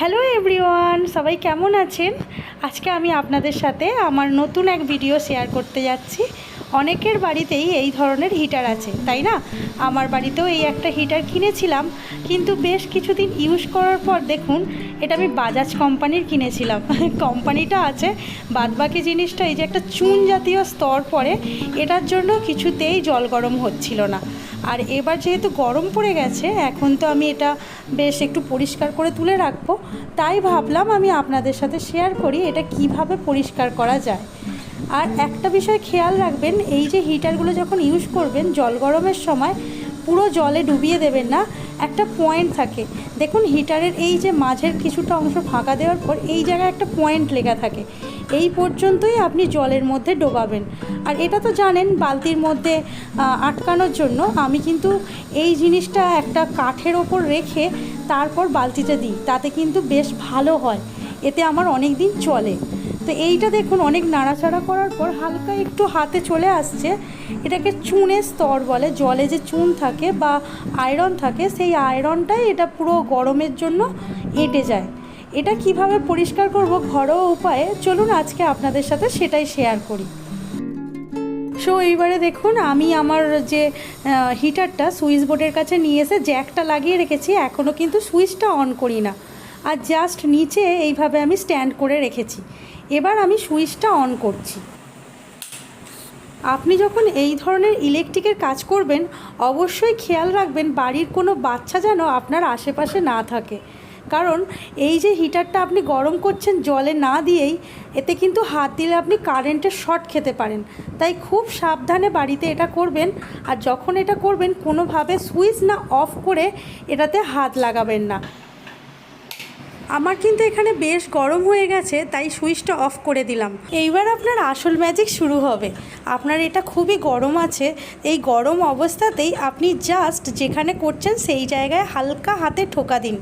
Hello everyone, সবাই কেমন আছেন? আজকে আমি আপনাদের সাথে আমার নতুন এক ভিডিও শেয়ার করতে যাচ্ছি। অনেকের বাড়িতেই এই ধরনের হিটার আছে, তাই না? আমার বাড়িতেও এই একটা হিটার কিনেছিলাম, কিন্তু বেশ কিছুদিন ইউজ করার পর দেখুন, এটা আমি বাজাজ কোম্পানির কিনেছিলাম। কোম্পানিটা আছে, বাদবাকি জিনিসটা এই যে একটা চুন জাতীয় স্তর পড়ে, এটার জন্য কিছুতেই জল গরম হচ্ছিল না। আর এবার যেহেতু গরম পড়ে গেছে, এখন তো আমি এটা বেশ একটু পরিষ্কার করে তুলে রাখবো, তাই ভাবলাম আমি আপনাদের সাথে শেয়ার করি এটা কিভাবে পরিষ্কার করা যায়। আর একটা বিষয় খেয়াল রাখবেন, এই যে হিটারগুলো যখন ইউজ করবেন জল গরমের সময় পুরো জলে ডুবিয়ে দেবেন না, একটা পয়েন্ট থাকে। দেখুন হিটারের এই যে মাঝের কিছুটা অংশ ফাঁকা দেওয়ার পর এই জায়গায় একটা পয়েন্ট লেখা থাকে, এই পর্যন্তই আপনি জলের মধ্যে ডোবাবেন। আর এটা তো জানেন বালতির মধ্যে আটকানোর জন্য আমি কিন্তু এই জিনিসটা একটা কাঠের ওপর রেখে তারপর বালতিতে দিই, তাতে কিন্তু বেশ ভালো হয়, এতে আমার অনেক দিন চলে। তো এইটা দেখুন অনেক নাড়াচাড়া করার পর হালকা একটু হাতে চলে আসছে, এটাকে চুনের স্তর বলে। জলে যে চুন থাকে বা আয়রন থাকে, সেই আয়রনটাই এটা পুরো গরমের জন্য এঁটে যায়। এটা কিভাবে পরিষ্কার করব ঘরোয়া উপায়ে, চলুন আজকে আপনাদের সাথে সেটাই শেয়ার করি। সো এইবারে দেখুন আমি আমার যে হিটারটা সুইচ বোর্ডের কাছে নিয়ে এসে জ্যাকটা লাগিয়ে রেখেছি, এখনও কিন্তু সুইচটা অন করি না, আর জাস্ট নিচে এইভাবে আমি স্ট্যান্ড করে রেখেছি। এবার আমি সুইচটা অন করছি। আপনি যখন এই ধরনের ইলেকট্রিকের কাজ করবেন অবশ্যই খেয়াল রাখবেন বাড়ির কোনো বাচ্চা যেন আপনার আশেপাশে না থাকে, কারণ এই যে হিটারটা আপনি গরম করছেন জলে না দিয়েই, এতে কিন্তু হাত দিলে আপনি কারেন্টের শর্ট খেতে পারেন। তাই খুব সাবধানে বাড়িতে এটা করবেন, আর যখন এটা করবেন কোনোভাবে সুইচ না অফ করে এটাতে হাত লাগাবেন না। আমার কিন্তু এখানে বেশ গরম হয়ে গেছে, তাই সুইচটা অফ করে দিলাম। এইবার আপনার আসল ম্যাজিক শুরু হবে। আপনার এটা খুবই গরম আছে, এই গরম অবস্থাতেই আপনি জাস্ট যেখানে করছেন সেই জায়গায় হালকা হাতে ঠোকা দিন,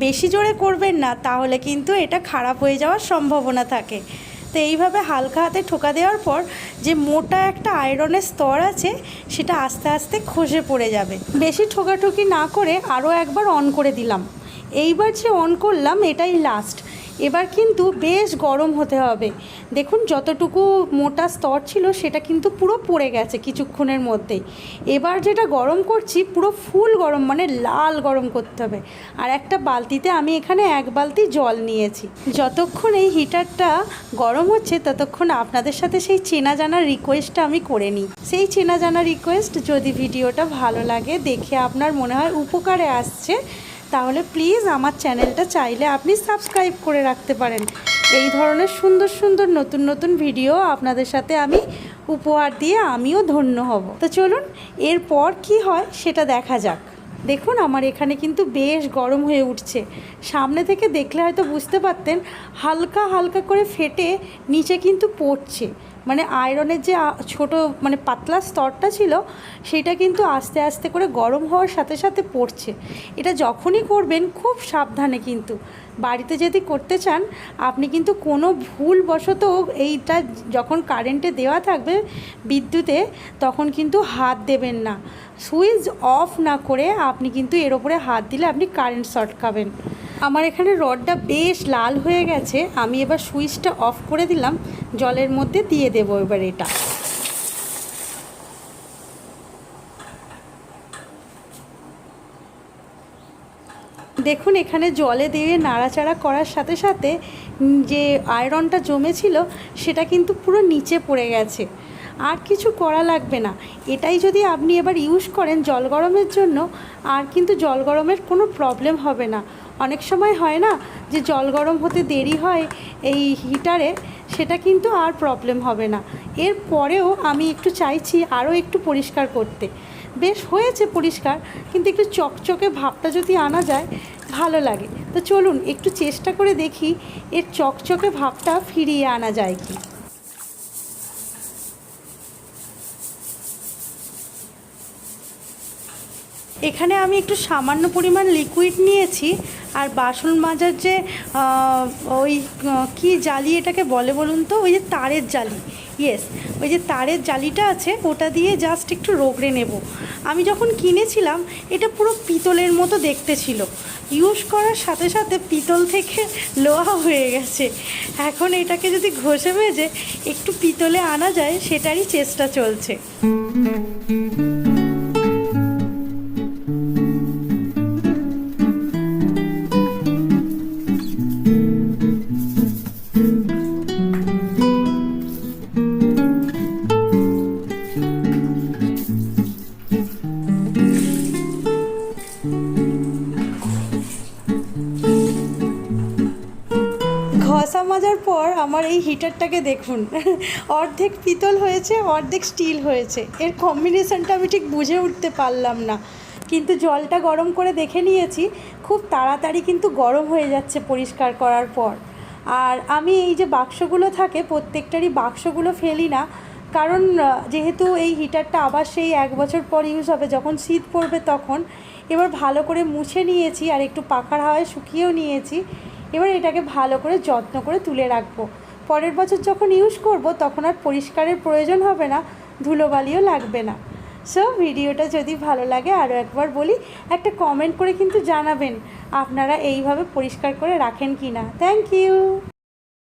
বেশি জোরে করবেন না, তাহলে কিন্তু এটা খারাপ হয়ে যাওয়ার সম্ভাবনা থাকে। তো এইভাবে হালকা হাতে ঠোকা দেওয়ার পর যে মোটা একটা আয়রনের স্তর আছে সেটা আস্তে আস্তে খসে পড়ে যাবে। বেশি ঠোকাঠুকি না করে আরও একবার অন করে দিলাম। এইবার যে অন করলাম এটাই লাস্ট। এবার কিন্তু বেশ গরম হতে হবে। দেখুন যতটুকু মোটা স্তর ছিল সেটা কিন্তু পুরো পড়ে গেছে কিছুক্ষণের মধ্যেই। এবার যেটা গরম করছি পুরো ফুল গরম, মানে লাল গরম করতে হবে। আর একটা বালতিতে আমি এখানে 1 বালতি জল নিয়েছি। যতক্ষণ এই হিটারটা গরম হচ্ছে ততক্ষণ আপনাদের সাথে সেই চেনা জানার রিকোয়েস্টটা আমি করে নিই। সেই চেনা জানার রিকোয়েস্ট, যদি ভিডিওটা ভালো লাগে, দেখে আপনার মনে হয় উপকারে আসছে, তাহলে প্লিজ আমার চ্যানেলটা চাইলে আপনি সাবস্ক্রাইব করে রাখতে পারেন। এই ধরনের সুন্দর সুন্দর নতুন নতুন ভিডিও আপনাদের সাথে আমি উপহার দিয়ে আমিও ধন্য হব। তো চলুন এরপর কি হয় সেটা দেখা যাক। দেখুন আমার এখানে কিন্তু বেশ গরম হয়ে উঠছে। সামনে থেকে দেখলে হয়তো বুঝতে পারতেন হালকা হালকা করে ফেটে নিচে কিন্তু পড়ছে, মানে আয়রনের যে ছোট মানে পাতলা স্তরটা ছিল সেটা কিন্তু আস্তে আস্তে করে গরম হওয়ার সাথে সাথে পড়ছে। এটা যখনই করবেন খুব সাবধানে, কিন্তু বাড়িতে যদি করতে চান আপনি কিন্তু কোনো ভুলবশত এইটা যখন কারেন্টে দেওয়া থাকবে বিদ্যুতে, তখন কিন্তু হাত দেবেন না। সুইচ অফ না করে আপনি কিন্তু এর ওপরে হাত দিলে আপনি কারেন্ট শর্ট খাবেন। আমার এখানে রডটা বেশ লাল হয়ে গেছে, আমি এবার সুইচটা অফ করে দিলাম, জলের মধ্যে দিয়ে দেবো এবার এটা। দেখুন এখানে জলে দিয়ে নাড়াচাড়া করার সাথে সাথে যে আয়রনটা জমেছিল সেটা কিন্তু পুরো নিচে পড়ে গেছে। আর কিছু করা লাগবে না, এটাই যদি আপনি এবার ইউজ করেন জল গরমের জন্য, আর কিন্তু জল গরমের কোনো প্রবলেম হবে না। অনেক সময় হয় না যে জল গরম হতে দেরি হয় এই হিটারে, সেটা কিন্তু আর প্রবলেম হবে না। এর পরেও আমি একটু চাইছি আরও একটু পরিষ্কার করতে। বেশ হয়েছে পরিষ্কার, কিন্তু একটু চকচকে ভাবটা যদি আনা যায় ভালো লাগে। তো চলুন একটু চেষ্টা করে দেখি এর চকচকে ভাবটা ফিরিয়ে আনা যায় কি। এখানে আমি একটু সামান্য পরিমাণ লিকুইড নিয়েছি, আর বাসন মাজার যে ওই কি জালি এটাকে বলে বলুন তো, ওই যে তারের জালি, ইয়েস, ওই যে তারের জালিটা আছে ওটা দিয়ে জাস্ট একটু রগড়ে নেব। আমি যখন কিনেছিলাম এটা পুরো পিতলের মতো দেখতে ছিল, ইউজ করার সাথে সাথে পিতল থেকে লোহা হয়ে গেছে। এখন এটাকে যদি ঘষে মেজে একটু পিতলে আনা যায় সেটারই চেষ্টা চলছে। ঘষা মাজার পর আমার এই হিটারটাকে দেখুন, অর্ধেক পিতল হয়েছে অর্ধেক স্টিল হয়েছে। এর কম্বিনেশনটা আমি ঠিক বুঝে উঠতে পারলাম না, কিন্তু জলটা গরম করে দেখে নিয়েছি, খুব তাড়াতাড়ি কিন্তু গরম হয়ে যাচ্ছে পরিষ্কার করার পর। আর আমি এই যে বাক্সগুলো থাকে প্রত্যেকটারই বাক্সগুলো ফেলি না, কারণ যেহেতু এই হিটারটা আবার সেই 1 বছর পর ইউজ হবে, যখন শীত পড়বে তখন। এবার ভালো করে মুছে নিয়েছি আর একটু পাখার হাওয়ায় শুকিয়েও নিয়েছি। এবার এটাকে ভালো করে যত্ন করে তুলে রাখবো, পরের বছর যখন ইউজ করব তখন আর পরিষ্কারের প্রয়োজন হবে না, ধুলোবালিও লাগবে না। সো ভিডিওটা যদি ভালো লাগে আরও একবার বলি, একটা কমেন্ট করে কিন্তু জানাবেন আপনারা এইভাবে পরিষ্কার করে রাখেন কি না। Thank you.